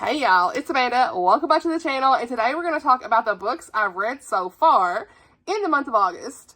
Hey y'all, it's Amanda. Welcome back to the channel, and today we're going to talk about the books I've read so far in the month of August.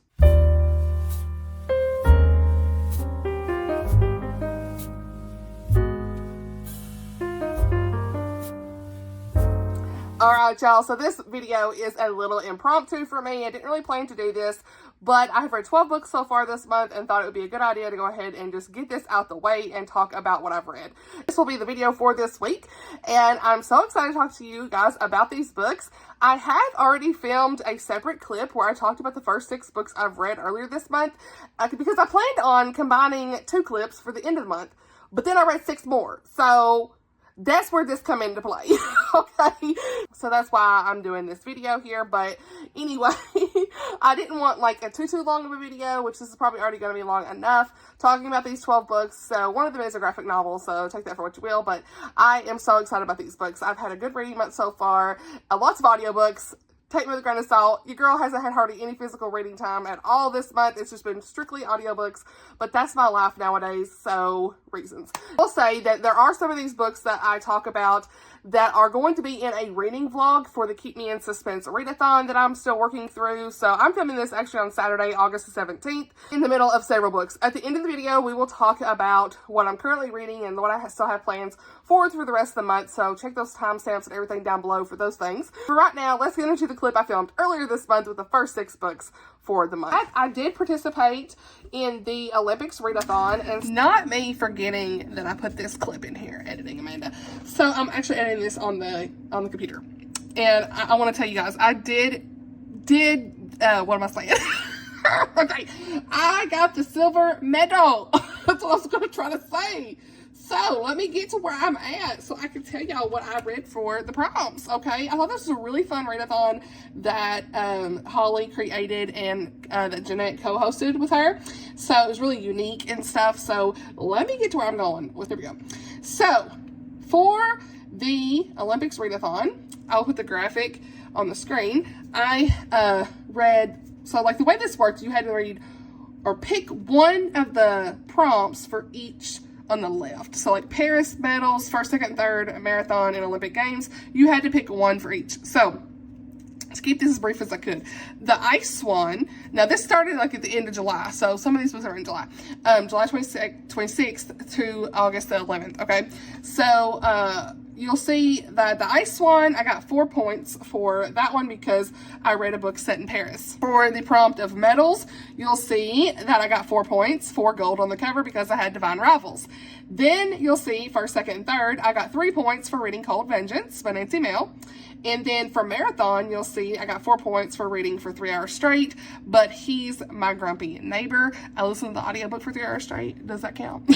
Alright y'all, so this video is a little impromptu for me. I didn't really plan to do this, but I have read 12 books so far this month and thought it would be a good idea to go ahead and just get this out the way and talk about what I've read. This will be the video for this week, and I'm so excited to talk to you guys about these books. I had already filmed a separate clip where I talked about the first 6 books I've read earlier this month, because I planned on combining 2 clips for the end of the month, but then I read 6 more, so that's where this come into play. Okay, so that's why I'm doing this video here. But anyway, I didn't want like a too long of a video, which this is probably already going to be long enough, talking about these 12 books. So one of them is a graphic novel, so take that for what you will, but I am so excited about these books. I've had a good reading month so far, lots of audiobooks. Take me with a grain of salt. Your girl hasn't had hardly any physical reading time at all this month. It's just been strictly audiobooks, but that's my life nowadays, so reasons. I'll say that there are some of these books that I talk about that are going to be in a reading vlog for the Keep Me in Suspense Readathon that I'm still working through. So I'm filming this actually on Saturday, August the 17th, in the middle of several books. At the end of the video, we will talk about what I'm currently reading and what I still have plans for through the rest of the month. So check those timestamps and everything down below for those things. For right now, let's get into the clip I filmed earlier this month with the first 6 books for the month. I did participate in the Olympics Readathon, and not me forgetting that I put this clip in here, editing Amanda. So I'm actually editing this on the computer, and I want to tell you guys, I did what am I saying? Okay, I got the silver medal. That's what I was going to try to say. So let me get to where I'm at so I can tell y'all what I read for the prompts, okay? I thought this was a really fun readathon that Holly created and that Jeanette co-hosted with her. So it was really unique and stuff. So let me get to where I'm going. Well, there we go. So for the Olympics readathon, I'll put the graphic on the screen. I read, so like the way this works, you had to read or pick one of the prompts for each on the left. So like Paris medals, first, second, third, marathon, and Olympic Games, you had to pick one for each. So to keep this as brief as I could, the ice one, now this started like at the end of July, so some of these books are in July, July 26th to August the 11th, okay? So you'll see that the ice one, I got 4 points for that one because I read a book set in Paris. For the prompt of medals, you'll see that I got 4 points, 4 gold on the cover because I had Divine Rivals. Then you'll see first, second, and third, I got 3 points for reading Cold Vengeance by Mehl. And then for marathon, you'll see I got 4 points for reading for 3 hours straight, but Hes My Grumpy Neighbor. I listened to the audiobook for 3 hours straight. Does that count?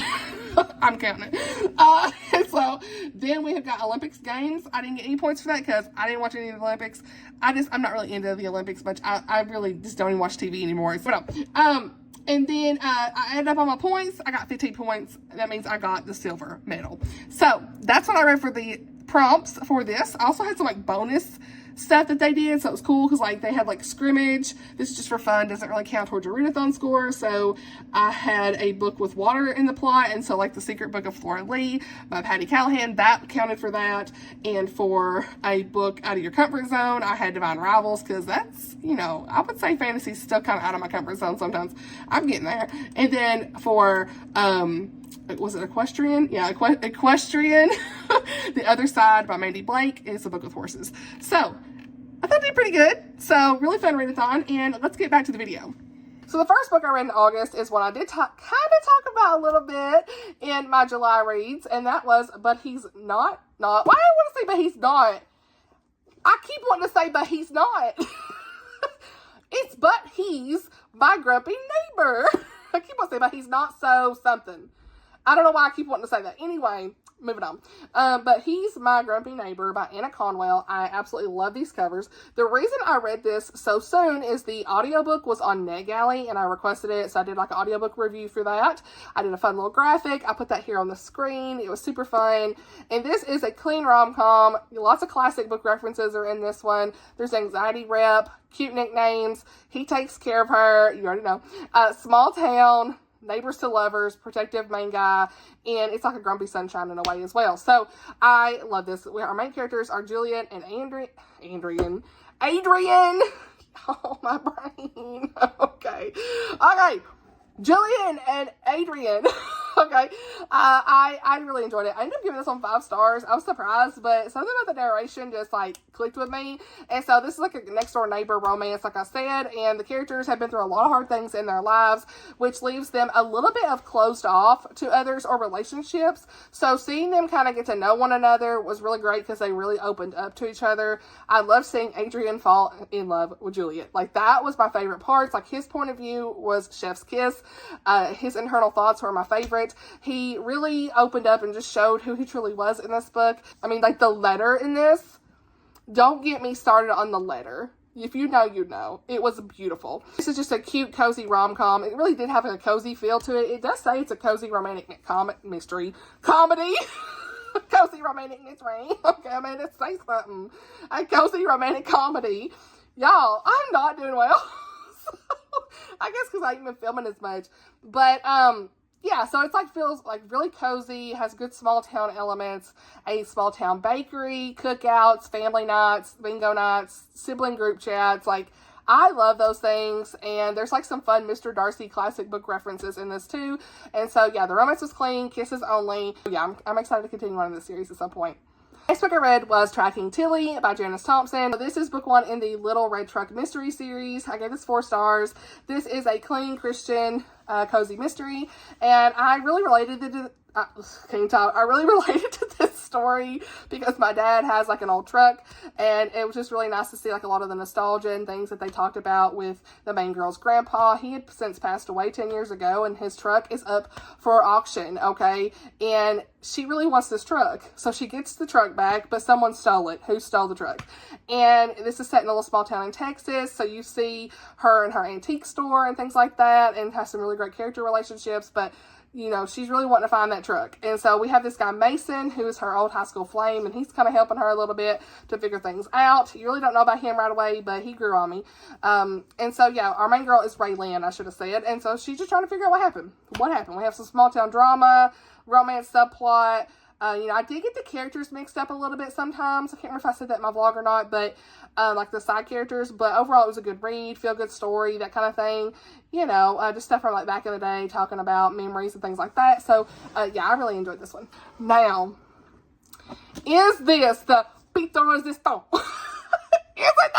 I'm counting it. So then we have got Olympics Games. I didn't get any points for that because I didn't watch any of the Olympics. I'm not really into the Olympics much. I really just don't even watch TV anymore. So, and then I added up all my points. I got 15 points. That means I got the silver medal. So that's what I read for the prompts for this. I also had some like bonus stuff that they did, so it was cool because like they had like scrimmage. This is just for fun, doesn't really count towards your readathon score. So I had a book with water in the plot, and so like the Secret Book of Flora by Patti, Callahan, that counted for that. And for a book out of your comfort zone, I had Divine Rivals because that's, you know, I would say fantasy's still kind of out of my comfort zone sometimes. I'm getting there. And then for was it Equestrian? Yeah, Equestrian. The Other Side by Mandi is a book with horses. So I thought they did pretty good. So really fun readathon, and let's get back to the video. So the first book I read in August is one I did kind of talk about a little bit in my July reads, and that was But He's Not. Why do I want to say But He's Not? I keep wanting to say But He's Not. It's But He's My Grumpy Neighbor. I keep wanting to say But He's Not So something. I don't know why I keep wanting to say that. Anyway, moving on. But Hes My Grumpy Neighbor by Annah Conwell. I absolutely love these covers. The reason I read this so soon is the audiobook was on NetGalley and I requested it, so I did like an audiobook review for that. I did a fun little graphic. I put that here on the screen. It was super fun. And this is a clean rom-com. Lots of classic book references are in this one. There's anxiety rep, cute nicknames, he takes care of her, you already know. Small town, neighbors to lovers, protective main guy, and it's like a grumpy sunshine in a way as well. So I love this. Our main characters are Julian and Adrian. Oh, my brain. Okay. Julian and Adrian. Okay. I really enjoyed it. I ended up giving this one 5 stars. I was surprised, but something about the narration just like clicked with me. And so this is like a next door neighbor romance, like I said, and the characters have been through a lot of hard things in their lives, which leaves them a little bit of closed off to others or relationships. So seeing them kind of get to know one another was really great because they really opened up to each other. I love seeing Adrian fall in love with Juliet. Like, that was my favorite parts. Like, his point of view was chef's kiss. His internal thoughts were my favorite. He really opened up and just showed who he truly was in this book. I mean, like, the letter in this, don't get me started on the letter. If you know, you know. It was beautiful. This is just a cute, cozy rom-com. It really did have a cozy feel to it. It does say it's a cozy romantic mystery. Comedy. Cozy romantic mystery. Okay, I mean, it says something. A cozy romantic comedy. Y'all, I'm not doing well. So, I guess because I haven't been filming as much. But, yeah, so it's like, feels like really cozy, has good small town elements, a small town bakery, cookouts, family nights, bingo nights, sibling group chats. Like, I love those things, and there's like some fun Mr. Darcy classic book references in this too. And so, yeah, the romance was clean, kisses only. Yeah, I'm excited to continue on in this series at some point. Next book I read was Tracking Tilly by Janice Thompson. So this is book 1 in the Little Red Truck mystery series. I gave this 4 stars. This is a clean Christian cozy mystery, and I really related to I really related to this story because my dad has like an old truck, and it was just really nice to see like a lot of the nostalgia and things that they talked about with the main girl's grandpa. He had since passed away 10 years ago, and his truck is up for auction, okay? And she really wants this truck, so she gets the truck back, but someone stole it. Who stole the truck? And this is set in a little small town in Texas, so you see her in her antique store and things like that, and has some really great character relationships, but you know, she's really wanting to find that truck. And so we have this guy, Mason, who is her old high school flame, and he's kind of helping her a little bit to figure things out. You really don't know about him right away, but he grew on me. And so, yeah, our main girl is Raylan, I should have said. And so she's just trying to figure out what happened. We have some small town drama, romance subplot. You know, I did get the characters mixed up a little bit sometimes. I can't remember if I said that in my vlog or not, but like the side characters. But overall, it was a good read, feel good story, that kind of thing. You know, just stuff from like back in the day, talking about memories and things like that. So, yeah, I really enjoyed this one. Now, is this the pizza resistance? Is it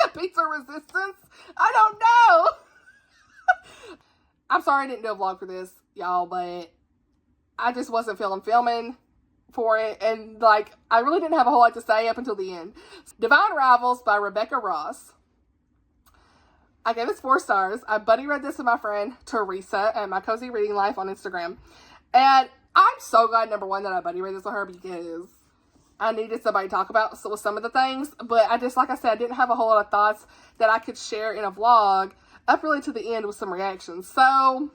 the pizza resistance? I don't know. I'm sorry I didn't do a vlog for this, y'all, but I just wasn't feeling filming for it, and like I really didn't have a whole lot to say up until the end. Divine Rivals by Rebecca Ross. I gave this 4 stars. I buddy read this with my friend Teresa at My Cozy Reading Life on Instagram, and I'm so glad, number one, that I buddy read this with her because I needed somebody to talk about with some of the things, but I just, like I said, I didn't have a whole lot of thoughts that I could share in a vlog up really to the end with some reactions. So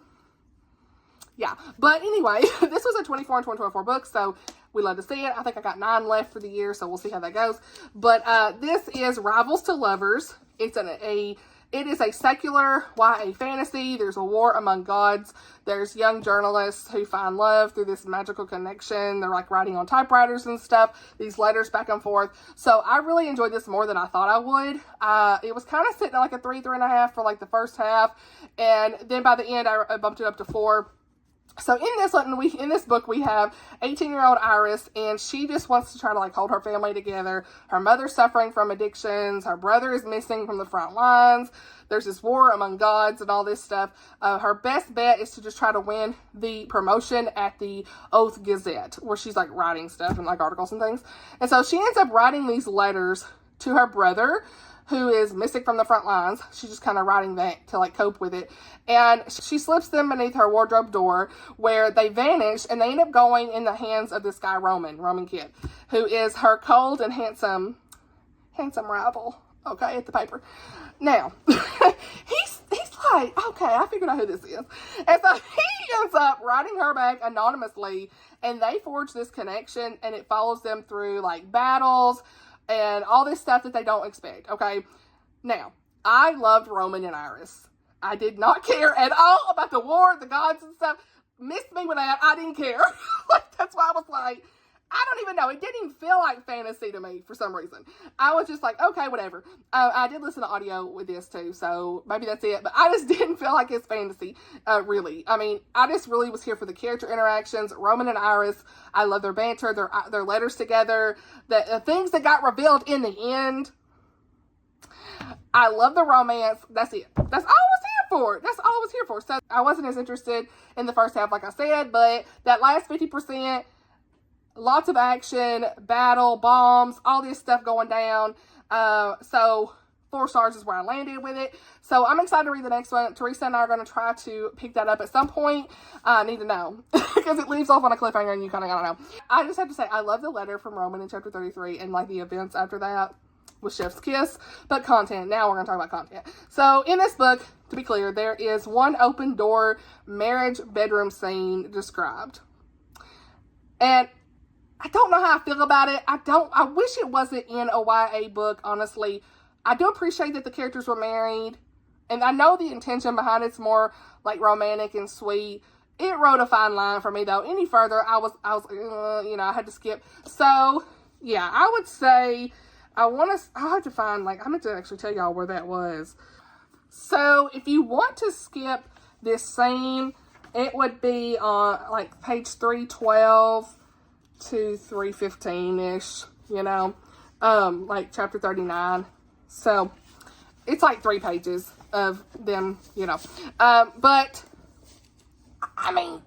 yeah, but anyway, this was a 24 and 2024 book, so we love to see it. I think I got 9 left for the year, so we'll see how that goes. But this is Rivals to Lovers. It is a secular YA fantasy. There's a war among gods. There's young journalists who find love through this magical connection. They're like writing on typewriters and stuff, these letters back and forth. So I really enjoyed this more than I thought I would. It was kind of sitting at like a 3.5 for like the first half, and then by the end I bumped it up to 4. So in this book, we have 18-year-old Iris, and she just wants to try to like hold her family together. Her mother's suffering from addictions. Her brother is missing from the front lines. There's this war among gods and all this stuff. Her best bet is to just try to win the promotion at the Oath Gazette, where she's like writing stuff and like articles and things. And so she ends up writing these letters to her brother, who is missing from the front lines. She's just kind of writing that to like cope with it. And she slips them beneath her wardrobe door, where they vanish, and they end up going in the hands of this guy, Roman Kid, who is her cold and handsome rival, okay, at the paper. Now, he's like, okay, I figured out who this is. And so he ends up writing her back anonymously, and they forge this connection, and it follows them through like battles and all this stuff that they don't expect, okay? Now, I loved Roman and Iris. I did not care at all about the war, the gods and stuff. Missed me with that. I didn't care. Like, that's why I was like, I don't even know. It didn't even feel like fantasy to me for some reason. I was just like, okay, whatever. I did listen to audio with this too, so maybe that's it. But I just didn't feel like it's fantasy, really. I mean, I just really was here for the character interactions. Roman and Iris, I love their banter, their letters together, the things that got revealed in the end. I love the romance. That's it. That's all I was here for. That's all I was here for. So I wasn't as interested in the first half, like I said, but that last 50%, lots of action, battle, bombs, all this stuff going down. So 4 stars is where I landed with it. So I'm excited to read the next one. Teresa and I are going to try to pick that up at some point. I need to know because it leaves off on a cliffhanger and you kind of got to know. I just have to say, I love the letter from Roman in chapter 33 and like the events after that with Chef's Kiss, but content. Now we're going to talk about content. So in this book, to be clear, there is one open door marriage bedroom scene described. And I don't know how I feel about it. I wish it wasn't in a YA book, honestly. I do appreciate that the characters were married. And I know the intention behind it's more like romantic and sweet. It rode a fine line for me though. Any further, I was I had to skip. So yeah, I would say I have to find, like, I meant to actually tell y'all where that was. So if you want to skip this scene, it would be on like page 312 to 315-ish, like chapter 39. So it's like 3 pages of them, but I mean,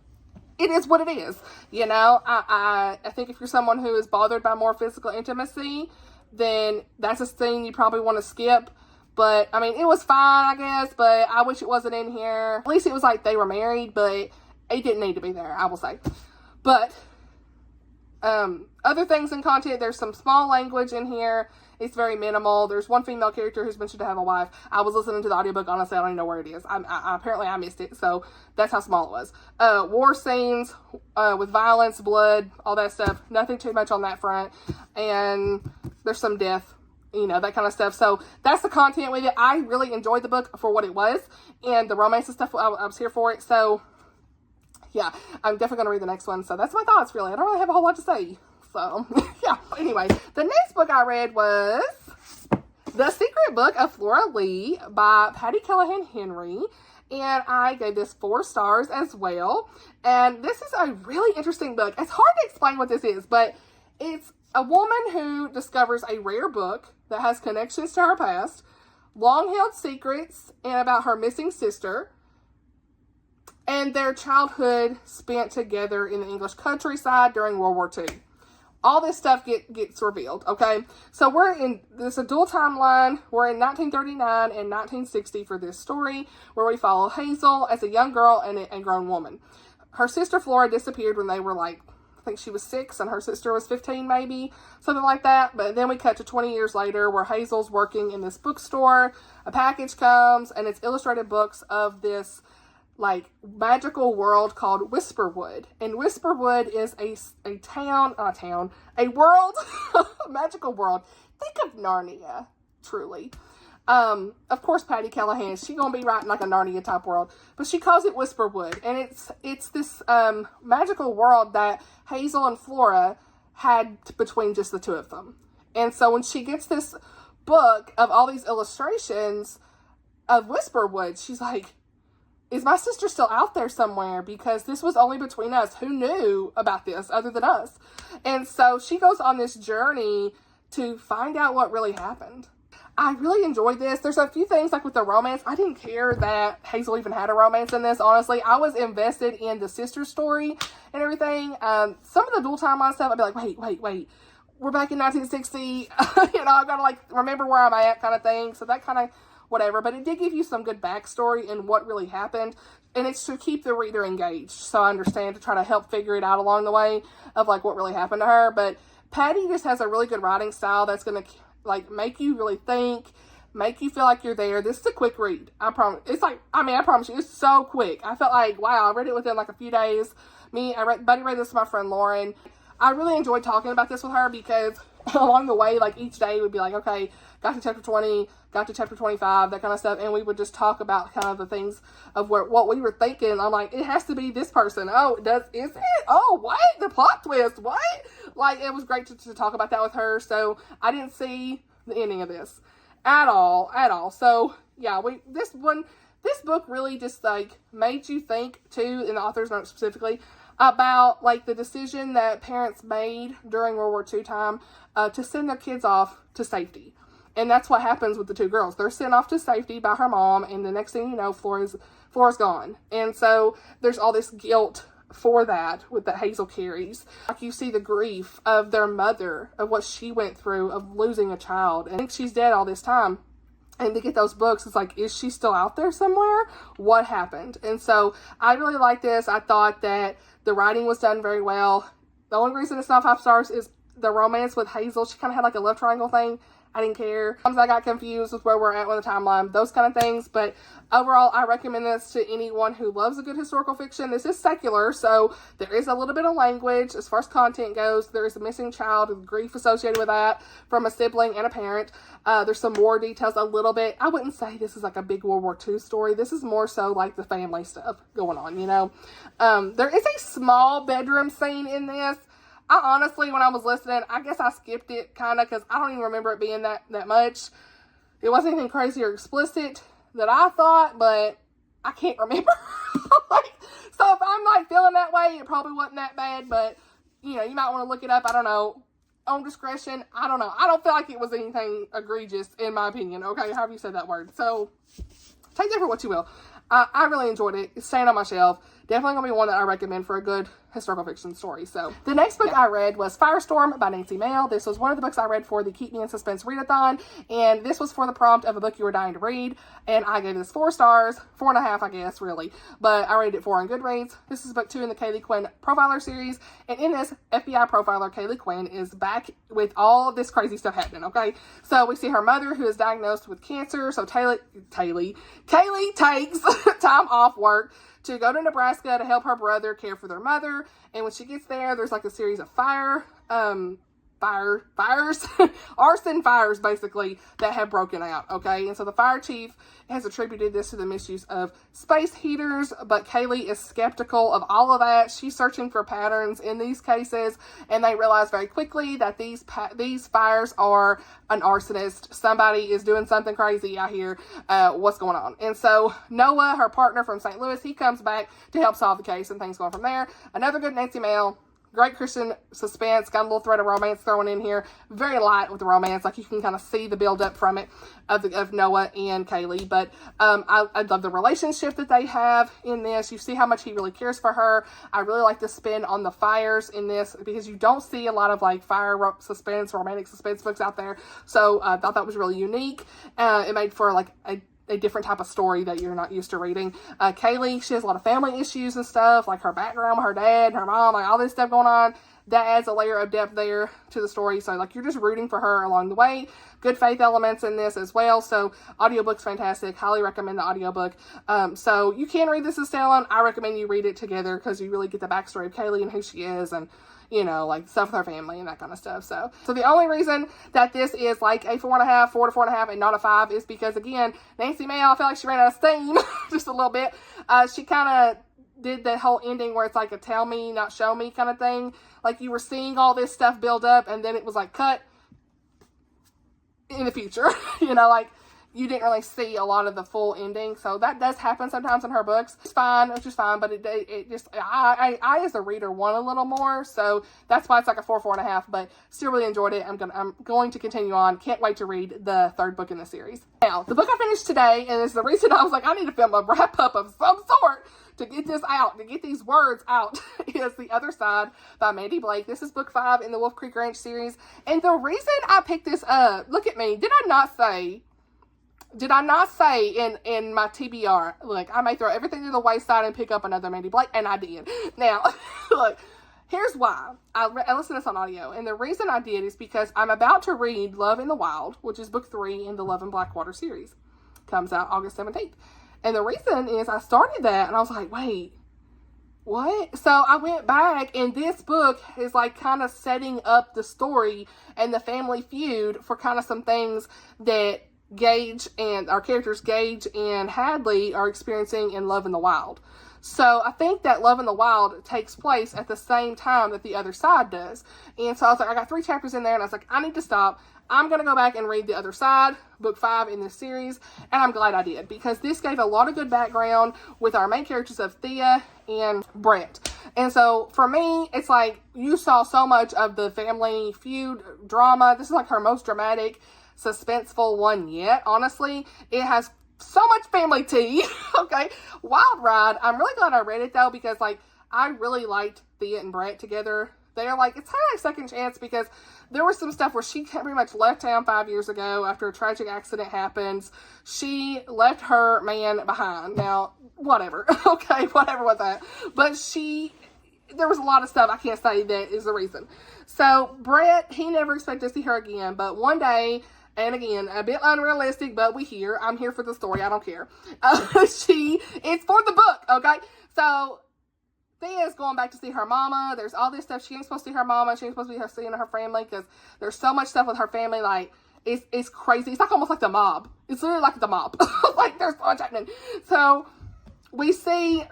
it is what it is, I think if you're someone who is bothered by more physical intimacy, then that's a scene you probably want to skip. But I mean, it was fine, I guess, but I wish it wasn't in here. At least it was like they were married, but it didn't need to be there, I will say. But other things in content, there's some small language in here. It's very minimal. There's one female character who's mentioned to have a wife. I was listening to the audiobook. Honestly, I don't even know where it is. Apparently I missed it. So that's how small it was. War scenes with violence, blood, all that stuff. Nothing too much on that front. And there's some death, that kind of stuff. So that's the content with it. I really enjoyed the book for what it was. And the romance and stuff, I was here for it. So yeah, I'm definitely going to read the next one. So that's my thoughts, really. I don't really have a whole lot to say. So, yeah. Anyway, the next book I read was The Secret Book of Flora Lee by Patti Callahan Henry. And I gave this 4 stars as well. And this is a really interesting book. It's hard to explain what this is, but it's a woman who discovers a rare book that has connections to her past, long-held secrets, and about her missing sister, and their childhood spent together in the English countryside during World War II. All this stuff gets revealed, okay? So we're in this a dual timeline. We're in 1939 and 1960 for this story, where we follow Hazel as a young girl and a grown woman. Her sister Flora disappeared when they were like, I think she was 6 and her sister was 15 maybe, something like that. But then we cut to 20 years later where Hazel's working in this bookstore. A package comes and it's illustrated books of this like magical world called Whisperwood. And Whisperwood is a world, a magical world. Think of Narnia, truly. Of course, Patti Callahan, she's gonna be writing like a Narnia type world, but she calls it Whisperwood, and it's this magical world that Hazel and Flora had between just the two of them. And so when she gets this book of all these illustrations of Whisperwood, she's like, is my sister still out there somewhere? Because this was only between us. Who knew about this other than us? And so she goes on this journey to find out what really happened. I really enjoyed this. There's a few things like with the romance. I didn't care that Hazel even had a romance in this, honestly. I was invested in the sister story and everything. Some of the dual timeline stuff, I'd be like, wait. We're back in 1960. I've got to like remember where I'm at kind of thing. So that kind of whatever, but it did give you some good backstory and what really happened, and it's to keep the reader engaged, so I understand, to try to help figure it out along the way of like what really happened to her. But Patti just has a really good writing style that's gonna like make you really think, make you feel like you're there. This is a quick read, I promise. It's like, I promise you, it's so quick. I felt like, wow, I read it within like a few days. Buddy read this to my friend Lauren. I really enjoyed talking about this with her because along the way, like each day would be like, okay, got to chapter 20, got to chapter 25, that kind of stuff. And we would just talk about kind of the things of what we were thinking. I'm like, it has to be this person. Oh, is it? Oh, what? The plot twist. What? Like, it was great to talk about that with her. So I didn't see the ending of this at all. So yeah, this book really just like made you think too, in the author's note specifically, about like the decision that parents made during World War II time to send their kids off to safety. And that's what happens with the two girls. They're sent off to safety by her mom, and the next thing you know, Flora's gone. And so there's all this guilt for that that Hazel carries. Like, you see the grief of their mother, of what she went through, of losing a child. And I think she's dead all this time. And to get those books, it's like, is she still out there somewhere? What happened? And so I really like this. I thought that the writing was done very well. The only reason it's not 5 stars is the romance with Hazel. She kind of had like a love triangle thing. I didn't care. Sometimes I got confused with where we're at with the timeline, those kind of things. But overall, I recommend this to anyone who loves a good historical fiction. This is secular, so there is a little bit of language as far as content goes. There is a missing child and grief associated with that from a sibling and a parent. There's some more details a little bit. I wouldn't say this is like a big World War II story. This is more so like the family stuff going on, you know. There is a small bedroom scene in this. I honestly, when I was listening, I guess I skipped it kind of because I don't even remember it being that much. It wasn't anything crazy or explicit that I thought, but I can't remember. So if I'm like feeling that way, it probably wasn't that bad, but you know, you might want to look it up. I don't know. On discretion, I don't know. I don't feel like it was anything egregious in my opinion. Okay, however you said that word. So take that for what you will. I really enjoyed it. It's staying on my shelf. Definitely going to be one that I recommend for a good historical fiction story. So the next book I read was Firestorm by Nancy Mehl. This was one of the books I read for the Keep Me in Suspense Readathon, and this was for the prompt of a book you were dying to read, and I gave this 4 stars, 4.5 I guess, really, but I rated it 4 on Goodreads. This is book 2 in the Caitlyn Quinn Profiler series, and in this, FBI profiler Caitlyn Quinn is back with all of this crazy stuff happening, okay? So we see her mother who is diagnosed with cancer, so Kaylee takes time off work to go to Nebraska to help her brother care for their mother. And when she gets there, there's like a series of arson fires basically that have broken out, okay? And so the fire chief has attributed this to the misuse of space heaters, but Kaylee is skeptical of all of that. She's searching for patterns in these cases, and they realize very quickly that these fires are an arsonist. Somebody is doing something crazy out here. What's going on? And so Noah, her partner from St. Louis, he comes back to help solve the case, and things go on from there. Another good Nancy Mehl. Great Christian suspense, got a little thread of romance thrown in here. Very light with the romance, like you can kind of see the build up from it of Noah and Kaylee. But I love the relationship that they have in this. You see how much he really cares for her. I really like the spin on the fires in this because you don't see a lot of like fire suspense, romantic suspense books out there. So I thought that was really unique. It made for like a different type of story that you're not used to reading. Kaylee, she has a lot of family issues and stuff, like her background, her dad, her mom, like all this stuff going on. That adds a layer of depth there to the story. So like you're just rooting for her along the way. Good faith elements in this as well. So audiobook's fantastic. Highly recommend the audiobook. So you can read this as standalone. I recommend you read it together because you really get the backstory of Kaylee and who she is, and you know, like stuff with her family and that kind of stuff. So the only reason that this is like a 4.5, 4 to 4.5 and not a 5 is because, again, Nancy Mehl, I feel like she ran out of steam just a little bit. She kind of did the whole ending where it's like a tell me, not show me kind of thing. Like you were seeing all this stuff build up and then it was like cut in the future, you know, like you didn't really see a lot of the full ending. So that does happen sometimes in her books. It's fine, which is fine, but it just, I as a reader want a little more. So that's why it's like a 4, 4.5, but still really enjoyed it. I'm going to continue on. Can't wait to read the 3rd book in the series. Now, the book I finished today, and it's the reason I was like, I need to film a wrap up of some sort to get this out, to get these words out, is The Other Side by Mandi Blake. This is book 5 in the Wolf Creek Ranch series. And the reason I picked this up, look at me, did I not say in my TBR, look, I may throw everything to the wayside and pick up another Mandi Blake, and I did. Now, look, here's why. I listened to this on audio, and the reason I did is because I'm about to read Love in the Wild, which is book 3 in the Love and Blackwater series. Comes out August 17th. And the reason is I started that, and I was like, wait, what? So I went back, and this book is like kind of setting up the story and the family feud for kind of some things that Gage and our characters Gage and Hadley are experiencing in Love in the Wild. So I think that Love in the Wild takes place at the same time that The Other Side does. And so I was like, I got 3 chapters in there, and I was like, I need to stop. I'm going to go back and read The Other Side, book 5 in this series, and I'm glad I did, because this gave a lot of good background with our main characters of Thea and Brett. And so for me, it's like you saw so much of the family feud drama. This is like her most dramatic, suspenseful one yet, honestly. It has so much family tea. Okay, Wild Ride. I'm really glad I read it though, because like I really liked Thea and Brett together. They're like, it's kind of like second chance, because there was some stuff where she pretty much left town 5 years ago after a tragic accident happens. She left her man behind. Now, whatever. Okay, whatever with that. But there was a lot of stuff I can't say that is the reason. So Brett, he never expected to see her again, but one day, and again, a bit unrealistic, but I'm here for the story. I don't care. It's for the book, okay? So Thea's going back to see her mama. There's all this stuff. She ain't supposed to see her mama. She ain't supposed to be seeing her family, because there's so much stuff with her family. Like, it's crazy. It's like almost like the mob. It's literally like the mob. Like, there's so much happening. So we see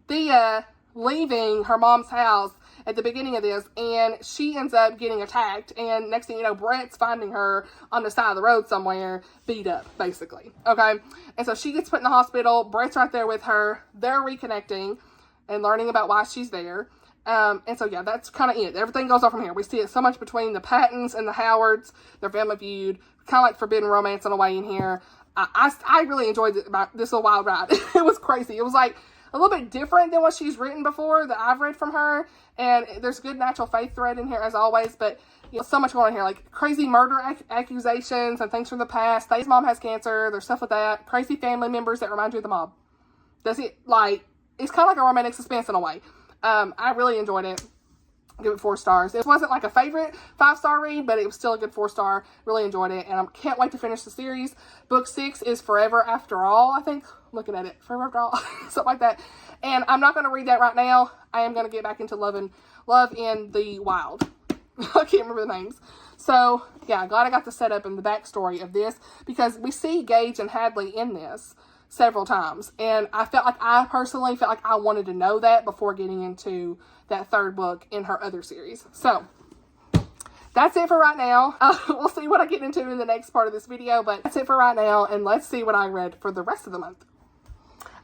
Thea leaving her mom's house at the beginning of this, and she ends up getting attacked, and next thing you know, Brett's finding her on the side of the road somewhere, beat up, basically. Okay? And so she gets put in the hospital. Brett's right there with her. They're reconnecting and learning about why she's there. And so, yeah, that's kind of it. Everything goes on from here. We see it so much between the Pattons and the Howards, their family feud, kind of like forbidden romance in a way in here. I really enjoyed this little Wild Ride. It was crazy. It was like a little bit different than what she's written before that I've read from her. And there's good natural faith thread in here as always, but you know, so much going on here, like crazy murder accusations and things from the past. Thea's mom has cancer. There's stuff with that. Crazy family members that remind you of the mob. It's kind of like a romantic suspense in a way. I really enjoyed it. Give it 4 stars. It wasn't like a favorite 5-star read, but it was still a good 4-star. Really enjoyed it, and I can't wait to finish the series. Book 6 is Forever After All, I think. Looking at it. Forever After All. Something like that. And I'm not going to read that right now. I am going to get back into Love in the Wild. I can't remember the names. So, yeah, glad I got the setup and the backstory of this, because we see Gage and Hadley in this several times, and I personally felt like I wanted to know that before getting into that 3rd book in her other series. So that's it for right now. We'll see what I get into in the next part of this video, but that's it for right now, and let's see what I read for the rest of the month.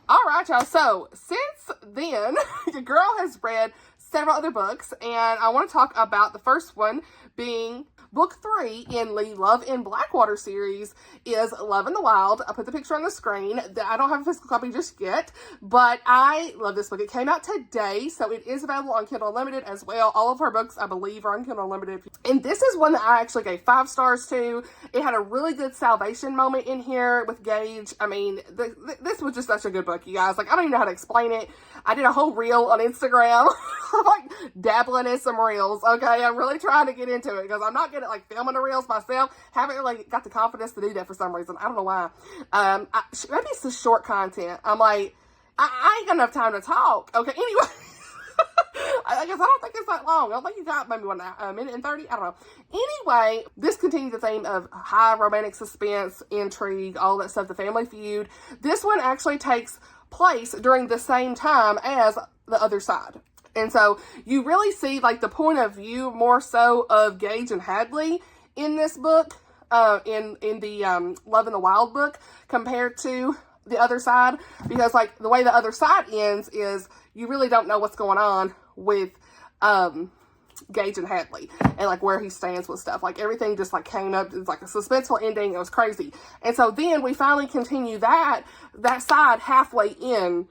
All right, y'all. So since then, your girl has read several other books, and I want to talk about the first one being book 3 in the Love in Blackwater series is Love in the Wild. I put the picture on the screen. I don't have a physical copy just yet, but I love this book. It came out today, so it is available on Kindle Unlimited as well. All of her books, I believe, are on Kindle Unlimited. And this is one that I actually gave 5 stars to. It had a really good salvation moment in here with Gage. I mean, this was just such a good book, you guys. Like, I don't even know how to explain it. I did a whole reel on Instagram. I'm like dabbling in some reels, okay? I'm really trying to get into it, because I'm not good at like filming the reels myself. Haven't really got the confidence to do that for some reason. I don't know why. Maybe it's just short content. I'm like, I ain't got enough time to talk. Okay, anyway. I guess I don't think it's that long. I don't think you got maybe a minute and 30. I don't know. Anyway, this continues the theme of high romantic suspense, intrigue, all that stuff, the family feud. This one actually takes place during the same time as The Other Side. And so you really see like the point of view more so of Gage and Hadley in this book, in the Love in the Wild book, compared to The Other Side, because like the way The Other Side ends is you really don't know what's going on with Gage and Hadley and like where he stands with stuff. Like everything just like came up. It's like a suspenseful ending. It was crazy. And so then we finally continue that side halfway in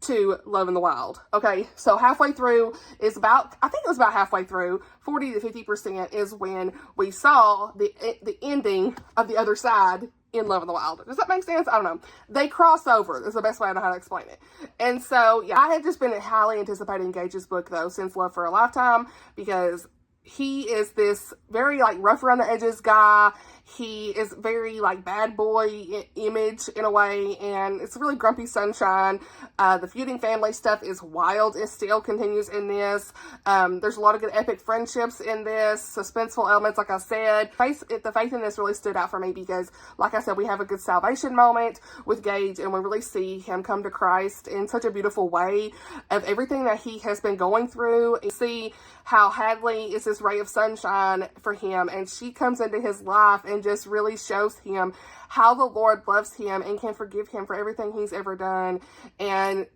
to Love in the Wild. Okay, so halfway through is about, I think it was about halfway through, 40 to 50% is when we saw the ending of The Other Side in Love in the Wild. Does that make sense? I don't know. They cross over. Is the best way I know how to explain it. And so, yeah, I had just been highly anticipating Gage's book, though, since Love for a Lifetime, because he is this very, like, rough around the edges guy. He is very like bad boy image in a way, and it's really grumpy sunshine. The feuding family stuff is wild. It still continues in this. There's a lot of good epic friendships in this, suspenseful elements, like I said. The faith in this really stood out for me because, like I said, we have a good salvation moment with Gage, and we really see him come to Christ in such a beautiful way of everything that he has been going through. And see how Hadley is this ray of sunshine for him, and she comes into his life and just really shows him how the Lord loves him and can forgive him for everything he's ever done. And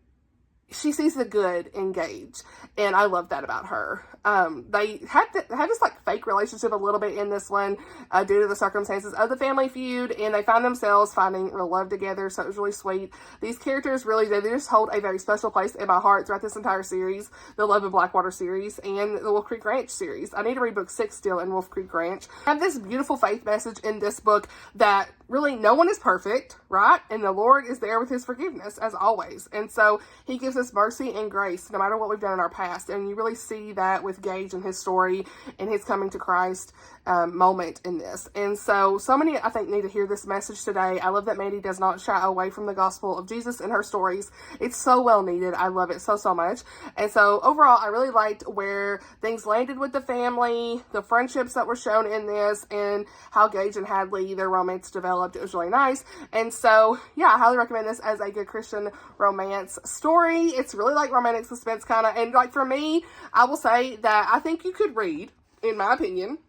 she sees the good in Gage, and I love that about her. They had this like fake relationship a little bit in this one due to the circumstances of the family feud, and they find themselves finding real love together, so it was really sweet. These characters really, they just hold a very special place in my heart throughout this entire series, the Love in Blackwater series and the Wolf Creek Ranch series. I need to read book 6 still in Wolf Creek Ranch. I have this beautiful faith message in this book that really no one is perfect, right? And the Lord is there with his forgiveness as always. And so he gives us mercy and grace no matter what we've done in our past. And you really see that with Gage and his story and his coming to Christ moment in this. And so many, I think, need to hear this message today. I love that Mandi does not shy away from the gospel of Jesus in her stories. It's so well needed. I love it so much. And so overall, I really liked where things landed with the family, the friendships that were shown in this, and how Gage and Hadley, their romance developed. It was really nice. And so, yeah, I highly recommend this as a good Christian romance story. It's really like romantic suspense kind of. And like for me, I will say that I think you could read, in my opinion,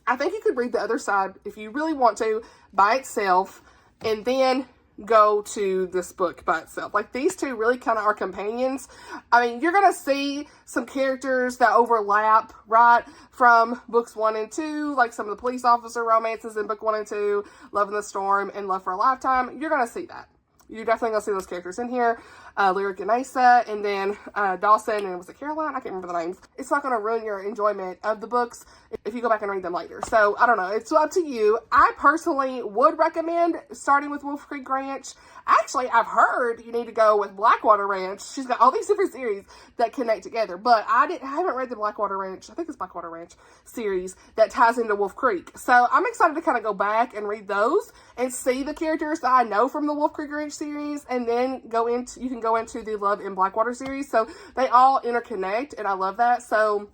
I think you could read the other side if you really want to by itself, and then go to this book by itself. Like these two really kind of are companions. I mean, you're going to see some characters that overlap, right, from books 1 and 2, like some of the police officer romances in book 1 and 2, Love in the Storm and Love for a Lifetime. You're going to see that. You're definitely going to see those characters in here. Lyric and Asa, and then Dawson, and was it Caroline? I can't remember the names. It's not going to ruin your enjoyment of the books if you go back and read them later. So, I don't know. It's up to you. I personally would recommend starting with Wolf Creek Ranch. Actually, I've heard you need to go with Blackwater Ranch. She's got all these different series that connect together, but I haven't read the Blackwater Ranch, I think it's Blackwater Ranch series that ties into Wolf Creek. So, I'm excited to kind of go back and read those and see the characters that I know from the Wolf Creek Ranch series, and then you can go into the Love in Blackwater series. So they all interconnect, and I love that. So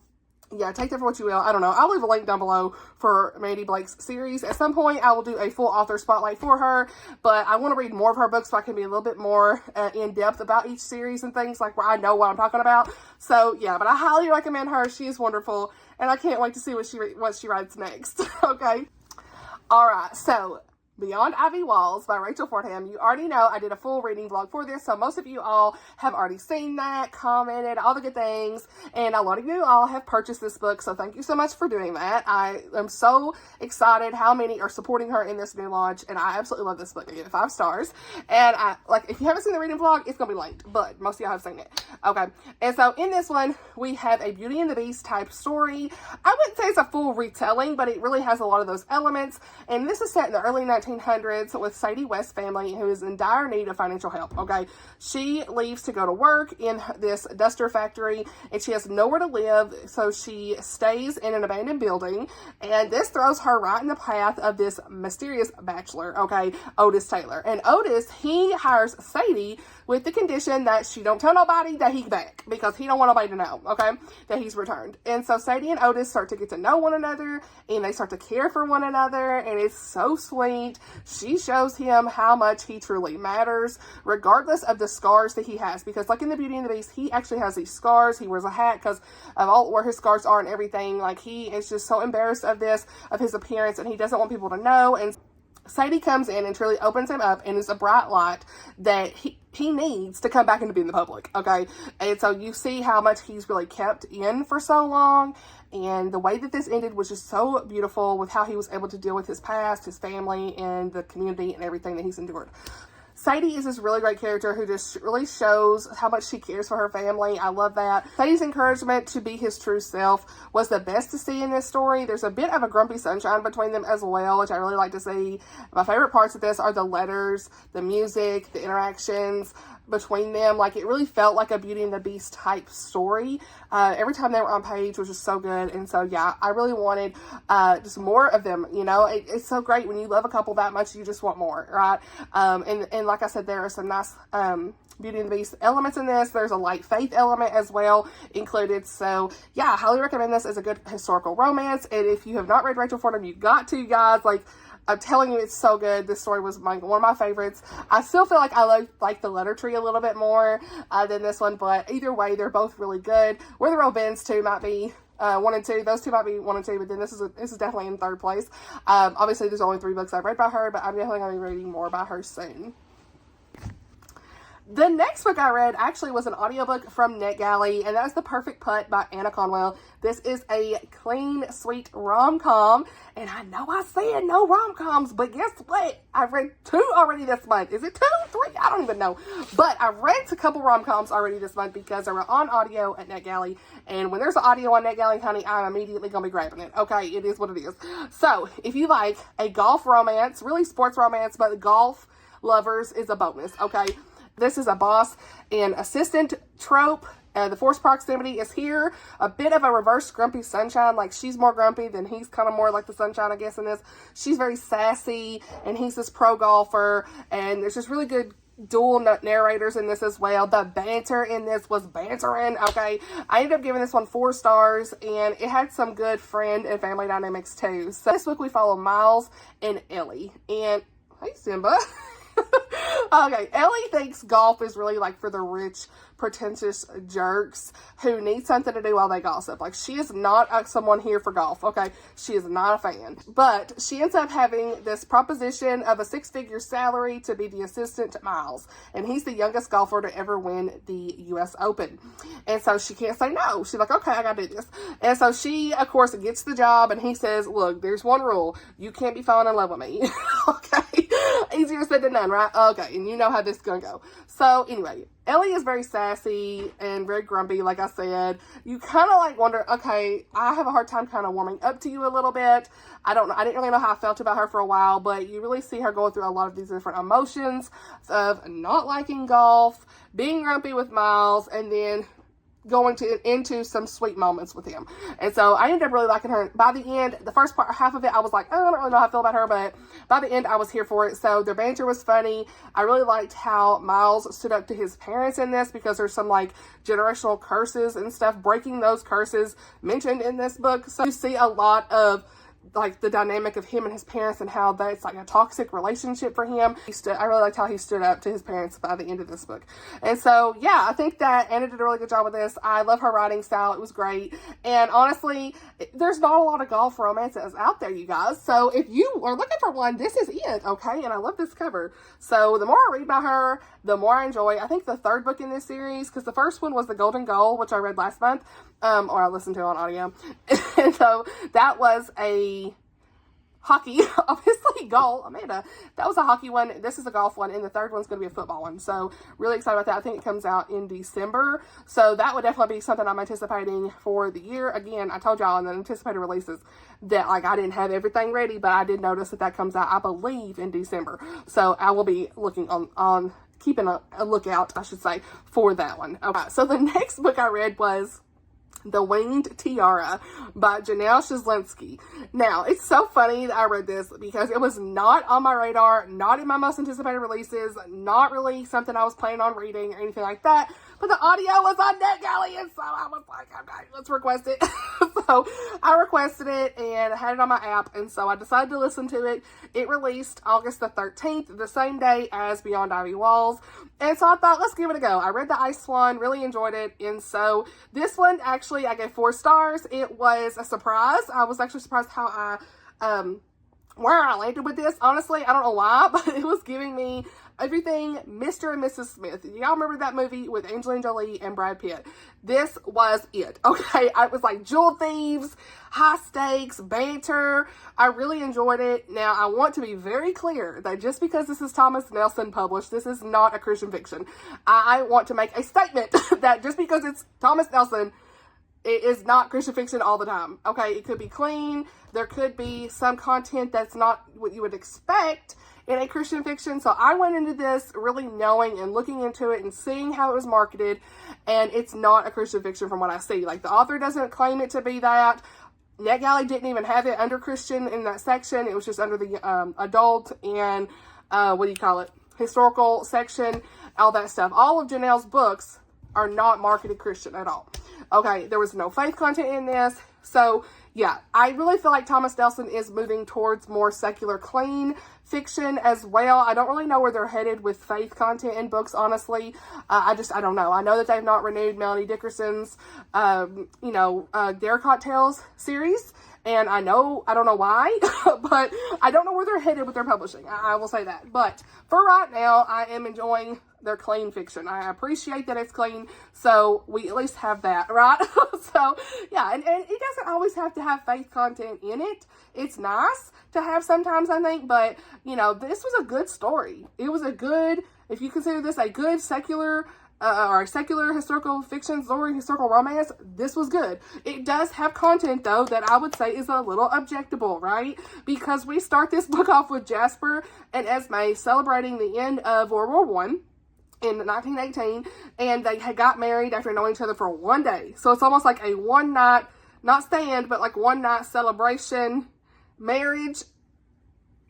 yeah, take that for what you will. I don't know. I'll leave a link down below for Mandi Blake's series. At some point, I will do a full author spotlight for her, but I want to read more of her books so I can be a little bit more in depth about each series and things, like where I know what I'm talking about. So yeah, but I highly recommend her. She is wonderful, and I can't wait to see what she writes next. Okay. All right. So Beyond Ivy Walls by Rachel Fordham. You already know I did a full reading vlog for this, so most of you all have already seen that, commented, all the good things, and a lot of you all have purchased this book, so thank you so much for doing that. I am so excited how many are supporting her in this new launch, and I absolutely love this book. I give it 5 stars, and if you haven't seen the reading vlog, it's going to be linked, but most of y'all have seen it. Okay, and so in this one, we have a Beauty and the Beast type story. I wouldn't say it's a full retelling, but it really has a lot of those elements, and this is set in the early 1900s with Sadie West's family, who is in dire need of financial help. Okay, she leaves to go to work in this duster factory, and she has nowhere to live, so she stays in an abandoned building, and this throws her right in the path of this mysterious bachelor, okay, Otis Taylor. And Otis, he hires Sadie with the condition that she don't tell nobody that he's back, because he don't want nobody to know, okay, that he's returned. And so Sadie and Otis start to get to know one another, and they start to care for one another, and it's so sweet. She shows him how much he truly matters, regardless of the scars that he has, because like in the Beauty and the Beast, he actually has these scars. He wears a hat because of all where his scars are and everything. Like, he is just so embarrassed of his appearance, and he doesn't want people to know. And Sadie comes in and truly opens him up, and is a bright light that he needs to come back into being the public, okay? And so you see how much he's really kept in for so long, and the way that this ended was just so beautiful with how he was able to deal with his past, his family, and the community, and everything that he's endured. Sadie is this really great character who just really shows how much she cares for her family. I love that. Sadie's encouragement to be his true self was the best to see in this story. There's a bit of a grumpy sunshine between them as well, which I really like to see. My favorite parts of this are the letters, the music, the interactions. between them. Like, it really felt like a Beauty and the Beast type story. Every time they were on page was just so good. And so, yeah, I really wanted just more of them. You know, it's so great when you love a couple that much, you just want more, right? And like I said, there are some nice Beauty and the Beast elements in this. There's a light faith element as well included. So, yeah, I highly recommend this as a good historical romance. And if you have not read Rachel Fordham, you got to, guys. Like, I'm telling you, it's so good. This story was one of my favorites. I still feel like I like the Letter Tree a little bit more than this one, but either way, they're both really good. Where the Robins too might be 1 and 2. Those two might be 1 and 2, but then this is definitely in third place. Obviously, there's only 3 books I've read by her, but I'm definitely going to be reading more by her soon. The next book I read actually was an audiobook from NetGalley, and that's The Perfect Putt by Annah Conwell. This is a clean, sweet rom-com, and I know I said no rom-coms, but guess what? I've read 2 already this month. Is it 2? 3? I don't even know. But I've read a couple rom-coms already this month because they were on audio at NetGalley, and when there's an audio on NetGalley, honey, I'm immediately going to be grabbing it. Okay, it is what it is. So, if you like a golf romance, really sports romance, but golf lovers is a bonus, okay? This is a boss and assistant trope. The forced proximity is here. A bit of a reverse Grumpy Sunshine. Like, she's more grumpy than he's kind of more like the Sunshine, I guess, in this. She's very sassy, and he's this pro golfer. And there's just really good dual narrators in this as well. The banter in this was bantering, okay? I ended up giving this one 4 stars, and it had some good friend and family dynamics, too. So this book, we follow Miles and Ellie. And, hey, Simba. Okay, Ellie thinks golf is really like for the rich, pretentious jerks who need something to do while they gossip. Like, she is not someone here for golf, okay? She is not a fan. But she ends up having this proposition of a 6-figure salary to be the assistant to Miles. And he's the youngest golfer to ever win the U.S. Open. And so she can't say no. She's like, okay, I gotta do this. And so she, of course, gets the job, and he says, look, there's one rule. You can't be falling in love with me. Okay? Easier said than done, right? Okay, and you know how this is gonna go. So, anyway, Ellie is very sassy and very grumpy, like I said. You kind of like wonder, okay, I have a hard time kind of warming up to you a little bit. I don't know. I didn't really know how I felt about her for a while, but you really see her going through a lot of these different emotions of not liking golf, being grumpy with Miles, and then going into some sweet moments with him. And so I ended up really liking her. By the end, the first part, half of it, I was like, oh, I don't really know how I feel about her, but by the end, I was here for it. So their banter was funny. I really liked how Miles stood up to his parents in this, because there's some like generational curses and stuff, breaking those curses mentioned in this book. So you see a lot of like the dynamic of him and his parents and how that's like a toxic relationship for him. I really liked how he stood up to his parents by the end of this book. And so, yeah, I think that Anna did a really good job with this. I love her writing style. It was great. And honestly, there's not a lot of golf romances out there, you guys. So if you are looking for one, this is it, okay? And I love this cover. So the more I read by her, the more I enjoy. I think the 3rd book in this series, because the first one was The Golden Goal, which I read last month, or I listened to on audio. And so that was a hockey, obviously, goal. Amanda, that was a hockey one. This is a golf one, and the 3rd one's going to be a football one. So really excited about that. I think it comes out in December. So that would definitely be something I'm anticipating for the year. Again, I told y'all in the anticipated releases that like I didn't have everything ready, but I did notice that comes out, I believe, in December. So I will be looking on keeping a lookout, I should say, for that one. Okay, so the next book I read was The Winged Tiara by Janice. Now, it's so funny that I read this because it was not on my radar, not in my most anticipated releases, not really something I was planning on reading or anything like that. But the audio was on NetGalley, and so I was like, okay, let's request it. So I requested it and had it on my app, and so I decided to listen to it. It released August the 13th, the same day as Beyond Ivy Walls. And so I thought, let's give it a go. I read the Ice one, really enjoyed it. And so this one, actually, I gave 4 stars. It was a surprise. I was actually surprised how where I landed with this. Honestly, I don't know why, but it was giving me everything Mr. and Mrs. Smith. Y'all remember that movie with Angelina Jolie and Brad Pitt? This was it, okay? I was like jewel thieves, high stakes, banter. I really enjoyed it. Now, I want to be very clear that just because this is Thomas Nelson published, this is not a Christian fiction. I want to make a statement that just because it's Thomas Nelson, it is not Christian fiction all the time, okay? It could be clean. There could be some content that's not what you would expect. in a Christian fiction. So I went into this really knowing and looking into it and seeing how it was marketed, and it's not a Christian fiction from what I see. Like, the author doesn't claim it to be that. NetGalley didn't even have it under Christian in that section. It was just under the adult and historical section, all that stuff. All of Janelle's books are not marketed Christian at all. Okay, there was no faith content in this. So, yeah, I really feel like Thomas Nelson is moving towards more secular, clean fiction as well. I don't really know where they're headed with faith content in books, honestly. I don't know. I know that they've not renewed Melanie Dickerson's, Dare Cocktails series. And I don't know why, but I don't know where they're headed with their publishing. I will say that. But for right now, I am enjoying their clean fiction. I appreciate that it's clean, so we at least have that, right? So, yeah, and it doesn't always have to have faith content in it. It's nice to have sometimes, I think, but, this was a good story. It was a good, if you consider this a good secular historical fiction story, historical romance, this was good. It does have content, though, that I would say is a little objectable, right? Because we start this book off with Jasper and Esme celebrating the end of World War One in 1918, and they had got married after knowing each other for one day. So it's almost like a one night, not stand, but like one night celebration marriage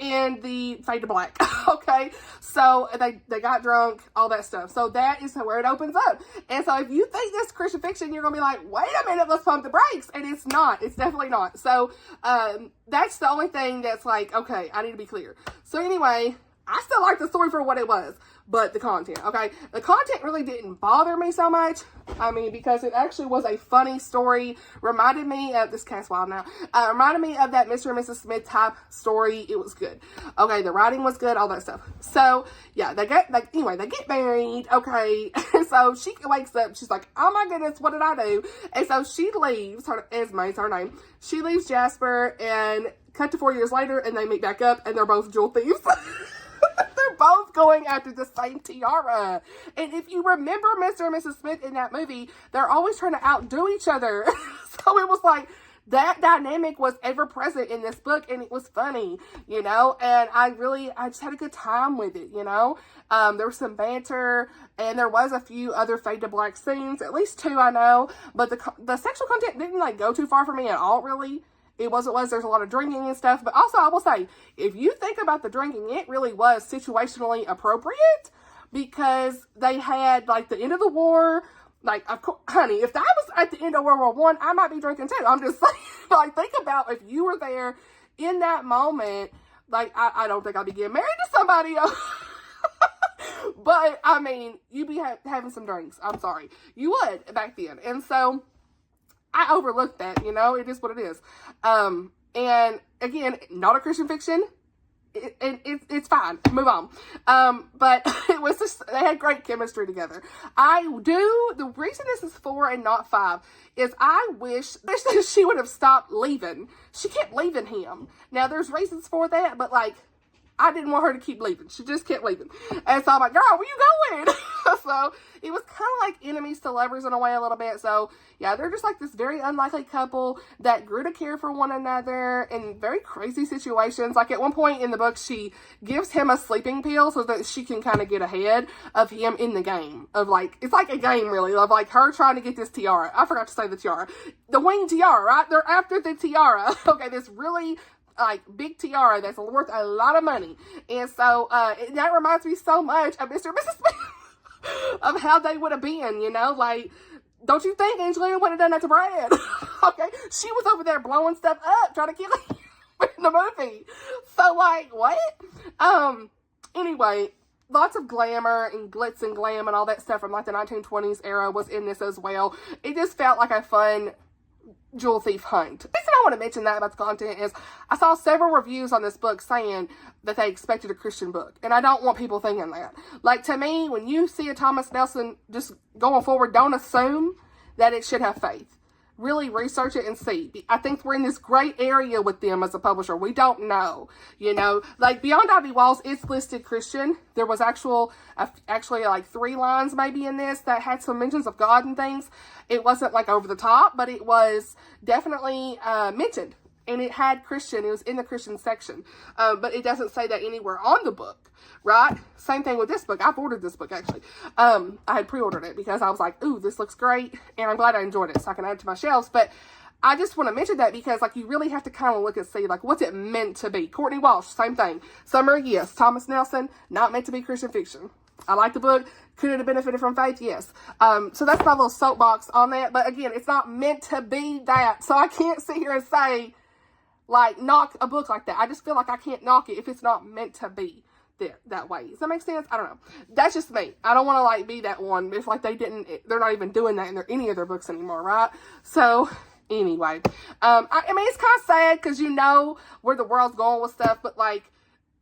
in the Fade to Black. Okay, so they got drunk, all that stuff. So that is where it opens up. And so if you think this Christian fiction, you're gonna be like, wait a minute, let's pump the brakes. And it's not. It's definitely not. So that's the only thing that's like, okay, I need to be clear. So anyway, I still like the story for what it was, but the content, okay? The content really didn't bother me so much. I mean, because it actually was a funny story. Reminded me of, this cast wild now, reminded me of that Mr. and Mrs. Smith type story. It was good. Okay, the writing was good, all that stuff. So, yeah, they get married, okay? And so she wakes up, she's like, oh my goodness, what did I do? And so she leaves, Esme's her name. She leaves Jasper, and cut to 4 years later, and they meet back up, and they're both jewel thieves. They're both going after the same tiara. And if you remember Mr. and Mrs. Smith in that movie, they're always trying to outdo each other. So it was like, that dynamic was ever present in this book, and it was funny, and I just had a good time with it, there was some banter, and there was a few other Fade to Black scenes, at least 2 I know, but the sexual content didn't go too far for me at all, really. It was, there's a lot of drinking and stuff, but also I will say, if you think about the drinking, it really was situationally appropriate, because they had, the end of the war, of course, honey, if I was at the end of World War One, I might be drinking too. I'm just saying, think about if you were there in that moment, I don't think I'd be getting married to somebody else. But, I mean, you'd be having some drinks. I'm sorry. You would back then. And so, I overlooked that, it is what it is. And again, not a Christian fiction. It's fine. Move on. But it was just, they had great chemistry together. The reason this is 4 and not 5 is I wish that she would have stopped leaving. She kept leaving him. Now, there's reasons for that, but I didn't want her to keep leaving. She just kept leaving. And so I'm like, girl, where you going? So it was kind of like enemies to lovers in a way a little bit. So yeah, they're just this very unlikely couple that grew to care for one another in very crazy situations. At one point in the book, she gives him a sleeping pill so that she can kind of get ahead of him in the game of it's like a game really of her trying to get this tiara. I forgot to say the tiara. The Winged Tiara, right? They're after the tiara. Okay, this really big tiara that's worth a lot of money. And so that reminds me so much of Mr. and Mrs. Smith of how they would have been, don't you think Angelina would have done that to Brad? Okay, she was over there blowing stuff up trying to kill him in the movie. So what? Anyway, lots of glamour and glitz and glam and all that stuff from the 1920s era was in this as well. It just felt like a fun jewel thief hunt. The reason I want to mention that about the content is I saw several reviews on this book saying that they expected a Christian book, and I don't want people thinking that. To me, when you see a Thomas Nelson just going forward, don't assume that it should have faith. Really research it and see. I think we're in this great area with them as a publisher. We don't know, Beyond Ivy Walls, it's listed Christian. There was actually 3 lines maybe in this that had some mentions of God and things. It wasn't over the top, but it was definitely mentioned and it had Christian. It was in the Christian section, but it doesn't say that anywhere on the book, right? Same thing with this book. I've ordered this book, actually. I had pre-ordered it because I was like, ooh, this looks great, and I'm glad I enjoyed it, so I can add it to my shelves. But I just want to mention that because, like, you really have to kind of look and see, like, what's it meant to be? Courtney Walsh, same thing. Summer, yes. Thomas Nelson, not meant to be Christian fiction. I like the book. Could it have benefited from faith? Yes. So that's my little soapbox on that. But again, it's not meant to be that. So I can't sit here and say, like, knock a book like that. I just feel like I can't knock it if it's not meant to be that way. Does that make sense? I don't know. That's just me. I don't want to, like, be that one. If, like, they're not even doing that in any of their books anymore, right? So anyway, I mean, it's kind of sad because you know where the world's going with stuff, but, like,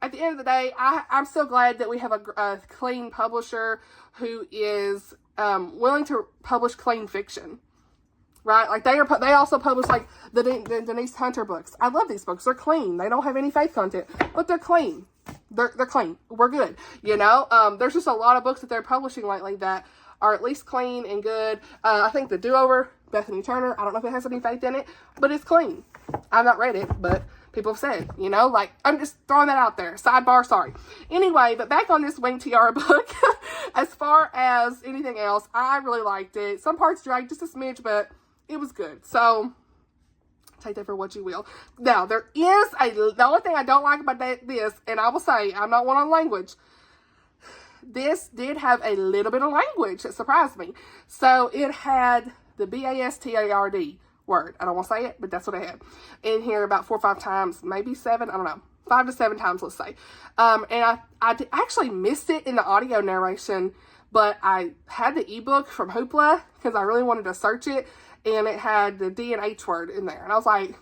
at the end of the day, I'm so glad that we have a clean publisher who is willing to publish clean fiction, right? Like, they also publish, like, the Denise Hunter books. I love these books. They're clean. They don't have any faith content, but they're clean. They're clean. We're good, you know? There's just a lot of books that they're publishing lately that are at least clean and good. I think The Do-Over, Bethany Turner, I don't know if it has any faith in it, but it's clean. I've not read it, but people have said, you know, like, I'm just throwing that out there. Sidebar, sorry. Anyway, but back on this Winged Tiara book, as far as anything else, I really liked it. Some parts dragged just a smidge, but it was good. So, take that for what you will. Now, the only thing I don't like about this, and I will say, I'm not one on language, this did have a little bit of language that surprised me. So, it had the B-A-S-T-A-R-D word. I don't want to say it, but that's what I had in here about 4 or 5 times, maybe 7. I don't know, 5 to 7 times, let's say. And I actually missed it in the audio narration, but I had the ebook from Hoopla because I really wanted to search it, and it had the D and H word in there, and I was like,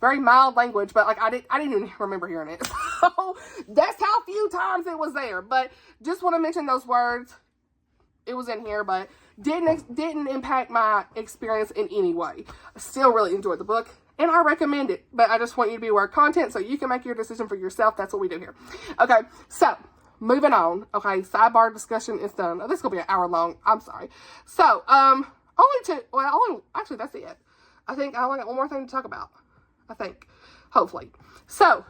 very mild language, but like I didn't even remember hearing it. So that's how few times it was there. But just want to mention those words. It was in here, but didn't impact my experience in any way. I still really enjoyed the book, and I recommend it, but I just want you to be aware of content so you can make your decision for yourself. That's what we do here. Okay, so moving on. Okay, sidebar discussion is done. Oh, this is gonna be an hour long. I'm sorry. So actually that's it. I think I only got one more thing to talk about. I think, hopefully. So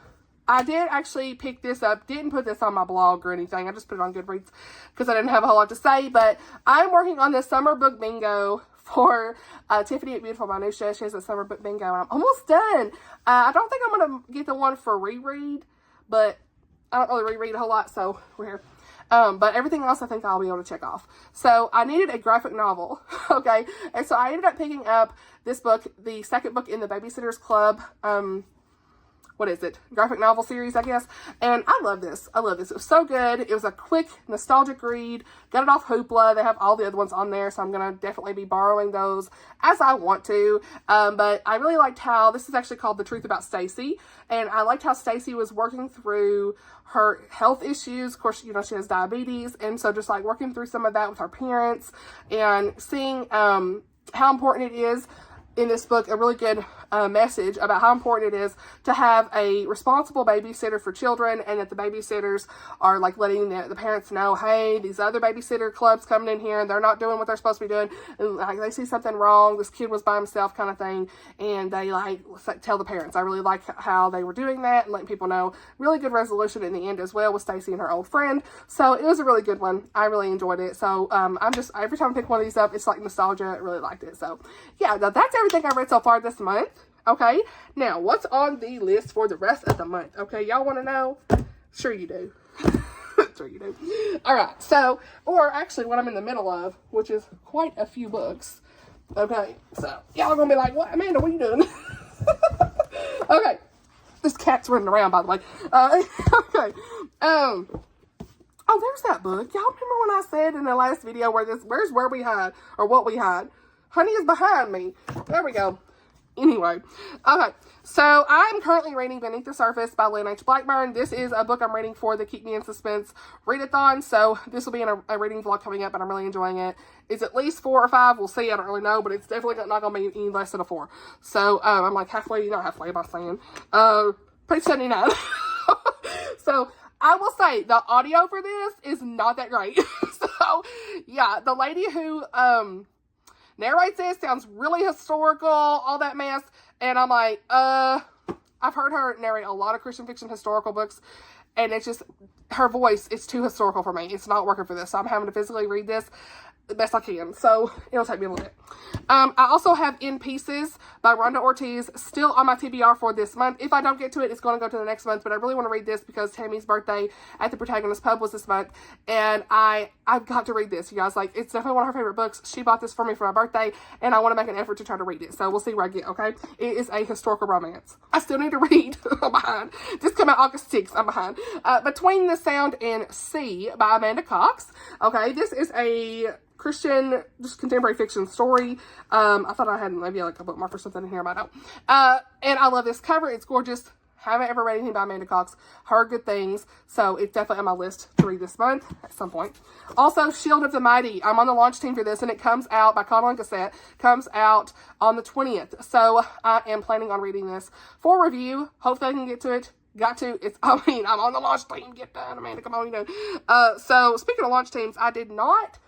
I did actually pick this up. Didn't put this on my blog or anything. I just put it on Goodreads because I didn't have a whole lot to say. But I'm working on the summer book bingo for Tiffany at Beautiful Minutia. She has a summer book bingo, and I'm almost done. I don't think I'm going to get the one for reread, but I don't really reread a whole lot, so we're here. But everything else I think I'll be able to check off. So I needed a graphic novel, okay? And so I ended up picking up this book, the second book in the Babysitter's Club, what is it? Graphic novel series, I guess. And I love this. I love this. It was so good. It was a quick, nostalgic read. Got it off Hoopla. They have all the other ones on there, so I'm going to definitely be borrowing those as I want to. But I really liked how, this is actually called The Truth About Stacey. And I liked how Stacey was working through her health issues. Of course, you know, she has diabetes. And so just like working through some of that with her parents and seeing how important it is in this book, a really good message about how important it is to have a responsible babysitter for children, and that the babysitters are like letting the parents know, hey, these other babysitter clubs coming in here and they're not doing what they're supposed to be doing, and like they see something wrong, this kid was by himself kind of thing, and they like tell the parents. I really like how they were doing that and letting people know. Really good resolution in the end as well with Stacey and her old friend. So it was a really good one. I really enjoyed it. So I'm just, every time I pick one of these up, it's like nostalgia. I really liked it. So yeah, that's everything I read so far this month. Okay, now what's on the list for the rest of the month? Okay, y'all want to know? Sure you do. Sure you do. All right, so, or actually what I'm in the middle of, which is quite a few books. Okay, so y'all are gonna be like, what, Amanda, what are you doing? Okay, this cat's running around, by the way. Okay, oh, there's that book. Y'all remember when I said in the last video where's where we had, or what we had? Honey is behind me. There we go. Anyway, okay, so I'm currently reading Beneath the Surface by Lynn H. Blackburn. This is a book I'm reading for the Keep Me in Suspense Readathon, so this will be in a reading vlog coming up, and I'm really enjoying it. It's at least 4 or 5, we'll see, I don't really know, but it's definitely not going to be any less than a 4. So, I'm like halfway, not halfway, by saying, page 79. So, I will say, the audio for this is not that great. So, yeah, the lady who, narrates this sounds really historical, all that mess. And I'm like, I've heard her narrate a lot of Christian fiction historical books, and it's just, her voice is too historical for me. It's not working for this, so I'm having to physically read this the best I can, so it'll take me a little bit. I also have In Pieces by Rhonda Ortiz still on my TBR for this month. If I don't get to it, it's going to go to the next month, but I really want to read this because Tammy's birthday at the Protagonist Pub was this month, and I've got to read this, you guys. Like, it's definitely one of her favorite books. She bought this for me for my birthday, and I want to make an effort to try to read it, so we'll see where I get, okay? It is a historical romance. I still need to read. I'm behind. This came out August 6th. I'm behind. Between the Sound and Sea by Amanda Cox. Okay, this is a Christian, just contemporary fiction story. I thought I had maybe like a bookmark or something in here, but I don't. And I love this cover. It's gorgeous. Haven't ever read anything by Amanda Cox. Heard good things. So it's definitely on my list to read this month at some point. Also, Shield of the Mighty. I'm on the launch team for this, and it comes out by Conwell Cassette. Comes out on the 20th. So I am planning on reading this for review. Hopefully I can get to it. Got to. I'm on the launch team. Get done, Amanda. Come on, you know. So speaking of launch teams, I did not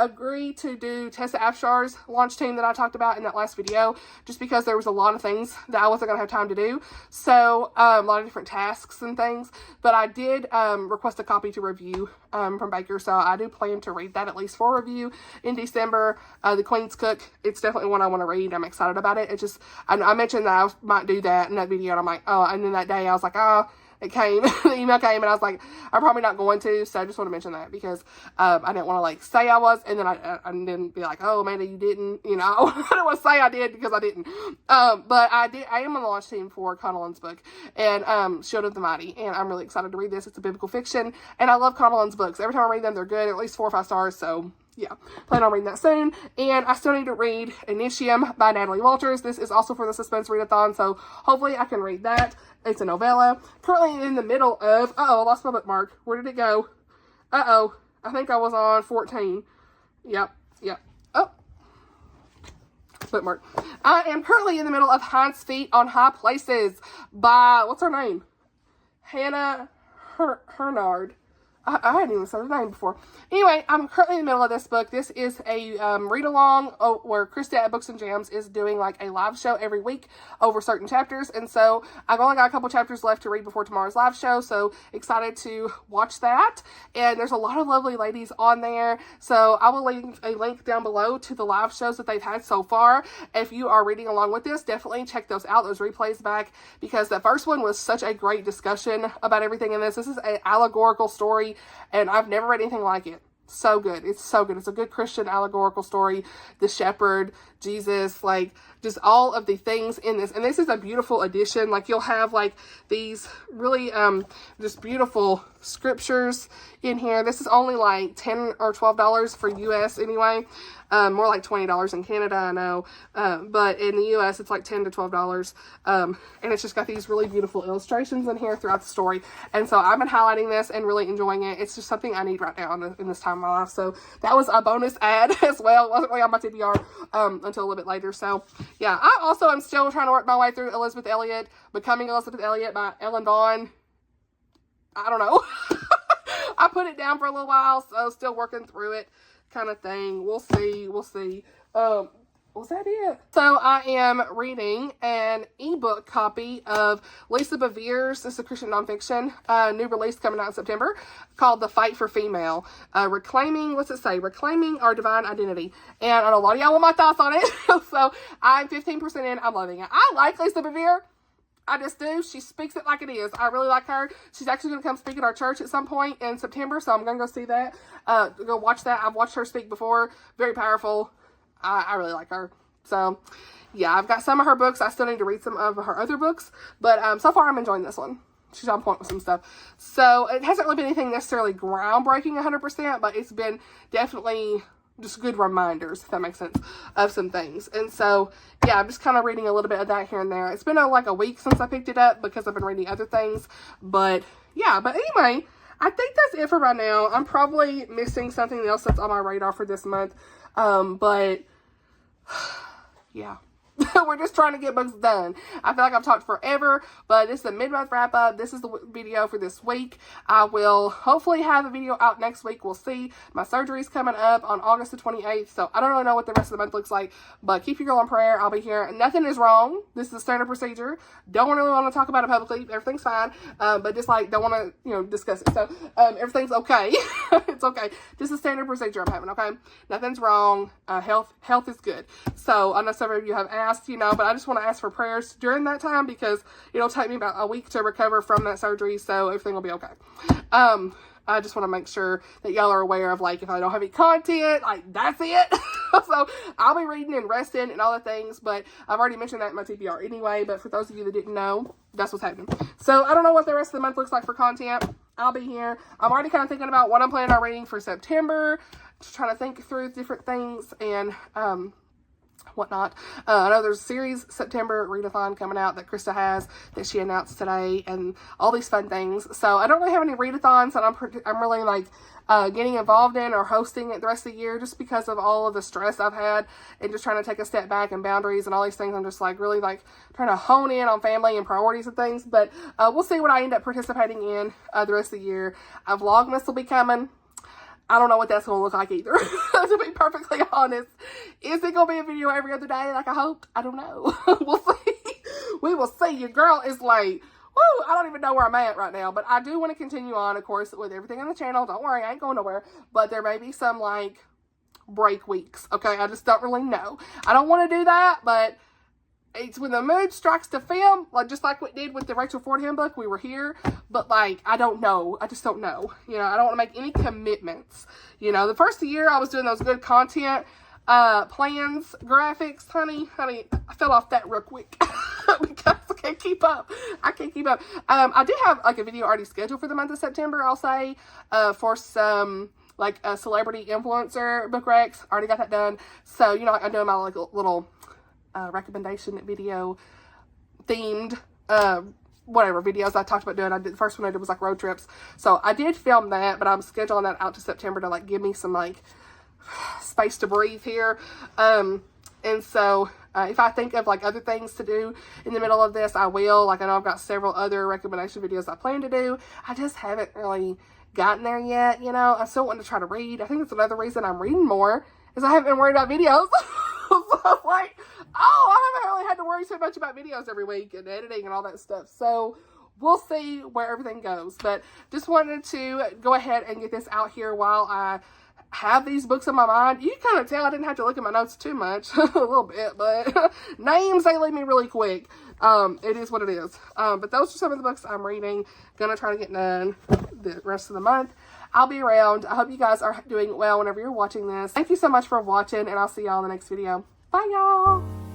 agree to do Tessa Afshar's launch team that I talked about in that last video, just because there was a lot of things that I wasn't going to have time to do. So, a lot of different tasks and things, but I did request a copy to review from Baker, so I do plan to read that at least for review in December. The Queen's Cook, it's definitely one I want to read. I'm excited about it. It just, I mentioned that I might do that in that video, and I'm like, oh, and then that day I was like, oh, it came, the email came, and I was like, I'm probably not going to, so I just want to mention that, because I didn't want to, like, say I was, and then I didn't be like, oh, Amanda, you didn't, you know, I didn't want to say I did, because I didn't, but I am on the launch team for Conwell's book, and Shield of the Mighty, and I'm really excited to read this. It's a biblical fiction, and I love Conwell's books. Every time I read them, they're good, at least 4 or 5 stars, so yeah, plan on reading that soon. And I still need to read Initium by Natalie Walters. This is also for the Suspense Readathon, so hopefully I can read that. It's a novella. Currently in the middle of, I lost my bookmark. Where did it go? I think I was on 14. Yep. Oh, bookmark. I am currently in the middle of Hind's Feet on High Places by, what's her name? Hannah Hernard. I hadn't even said her name before. Anyway, I'm currently in the middle of this book. This is a read-along where Krista at Books and Jams is doing like a live show every week over certain chapters. And so I've only got a couple chapters left to read before tomorrow's live show. So excited to watch that. And there's a lot of lovely ladies on there. So I will leave a link down below to the live shows that they've had so far. If you are reading along with this, definitely check those out, those replays back, because the first one was such a great discussion about everything in this. This is an allegorical story, and I've never read anything like it. So good. It's so good. It's a good Christian allegorical story. The shepherd, Jesus, like just all of the things in this. And this is a beautiful edition. Like you'll have like these really just beautiful scriptures in here. This is only like $10 or $12 for US anyway. More like $20 in Canada, I know. But in the US, it's like $10 to $12. And it's just got these really beautiful illustrations in here throughout the story. And so I've been highlighting this and really enjoying it. It's just something I need right now in this time of my life. So that was a bonus ad as well. It wasn't really on my TBR until a little bit later. So yeah, I also am still trying to work my way through Elizabeth Elliot, Becoming Elizabeth Elliot by Ellen Vaughn. I don't know. I put it down for a little while, so still working through it kind of thing. We'll see. Was that it? So I am reading an ebook copy of Lisa Bevere's, this is a Christian nonfiction, new release coming out in September, called The Fight for Female. Reclaiming, what's it say? Reclaiming Our Divine Identity. And I know a lot of y'all want my thoughts on it. So I'm 15% in. I'm loving it. I like Lisa Bevere. I just do. She speaks it like it is. I really like her. She's actually going to come speak at our church at some point in September, so I'm going to go see that. Go watch that. I've watched her speak before. Very powerful. I really like her. So, yeah, I've got some of her books. I still need to read some of her other books, but so far I'm enjoying this one. She's on point with some stuff. So, it hasn't really been anything necessarily groundbreaking 100%, but it's been definitely just good reminders, if that makes sense, of some things. And so, yeah, I'm just kind of reading a little bit of that here and there. It's been like a week since I picked it up because I've been reading other things. But, yeah. But anyway, I think that's it for right now. I'm probably missing something else that's on my radar for this month. But, yeah. We're just trying to get books done. I feel like I've talked forever, but this is a mid-month wrap-up. This is the video for this week. I will hopefully have a video out next week. We'll see. My surgery's coming up on August the 28th, so I don't really know what the rest of the month looks like, but keep your girl in prayer. I'll be here. Nothing is wrong. This is a standard procedure. Don't really want to talk about it publicly. Everything's fine, but just like don't want to, you know, discuss it. So everything's okay. It's okay. Just a standard procedure I'm having, okay? Nothing's wrong. Health is good. So I know some of you have asked, you know, but I just want to ask for prayers during that time because it'll take me about a week to recover from that surgery, so everything will be okay. I just want to make sure that y'all are aware of, like, if I don't have any content, like, that's it. So I'll be reading and resting and all the things, but I've already mentioned that in my TPR anyway, but for those of you that didn't know, that's what's happening. So I don't know what the rest of the month looks like for content. I'll be here. I'm already kind of thinking about what I'm planning on reading for September, just trying to think through different things and whatnot. I know there's a series September Readathon coming out that Krista has that she announced today and all these fun things. So I don't really have any readathons that I'm really like getting involved in or hosting it the rest of the year just because of all of the stress I've had and just trying to take a step back and boundaries and all these things. I'm just like really like trying to hone in on family and priorities and things, but we'll see what I end up participating in the rest of the year. Vlogmas will be coming. I don't know what that's going to look like either, to be perfectly honest. Is it going to be a video every other day like I hoped? I don't know. We'll see. We will see. Your girl is like, woo, I don't even know where I'm at right now. But I do want to continue on, of course, with everything on the channel. Don't worry, I ain't going nowhere. But there may be some, like, break weeks, okay? I just don't really know. I don't want to do that, but it's when the mood strikes to film, like just like we did with the Rachel Fordham book, we were here, but like, I don't know. I just don't know. You know, I don't want to make any commitments. You know, the first year I was doing those good content plans, graphics, honey, I fell off that real quick because I can't keep up. I can't keep up. I do have like a video already scheduled for the month of September, I'll say, for some like a celebrity influencer book recs. Already got that done. So, you know, I'm doing my like little recommendation video themed whatever videos I talked about doing. The first one I did was like road trips, so I did film that, but I'm scheduling that out to September to like give me some like space to breathe here, and so if I think of like other things to do in the middle of this, I will. Like I know I've got several other recommendation videos I plan to do. I just haven't really gotten there yet, you know. I still want to try to read. I think that's another reason I'm reading more is I haven't been worried about videos. So like, oh, I haven't really had to worry so much about videos every week and editing and all that stuff. So we'll see where everything goes. But just wanted to go ahead and get this out here while I have these books in my mind. You can kind of tell I didn't have to look at my notes too much, a little bit, but names, they leave me really quick. It is what it is. But those are some of the books I'm reading. Gonna try to get done the rest of the month. I'll be around. I hope you guys are doing well whenever you're watching this. Thank you so much for watching, and I'll see y'all in the next video. Bye, y'all.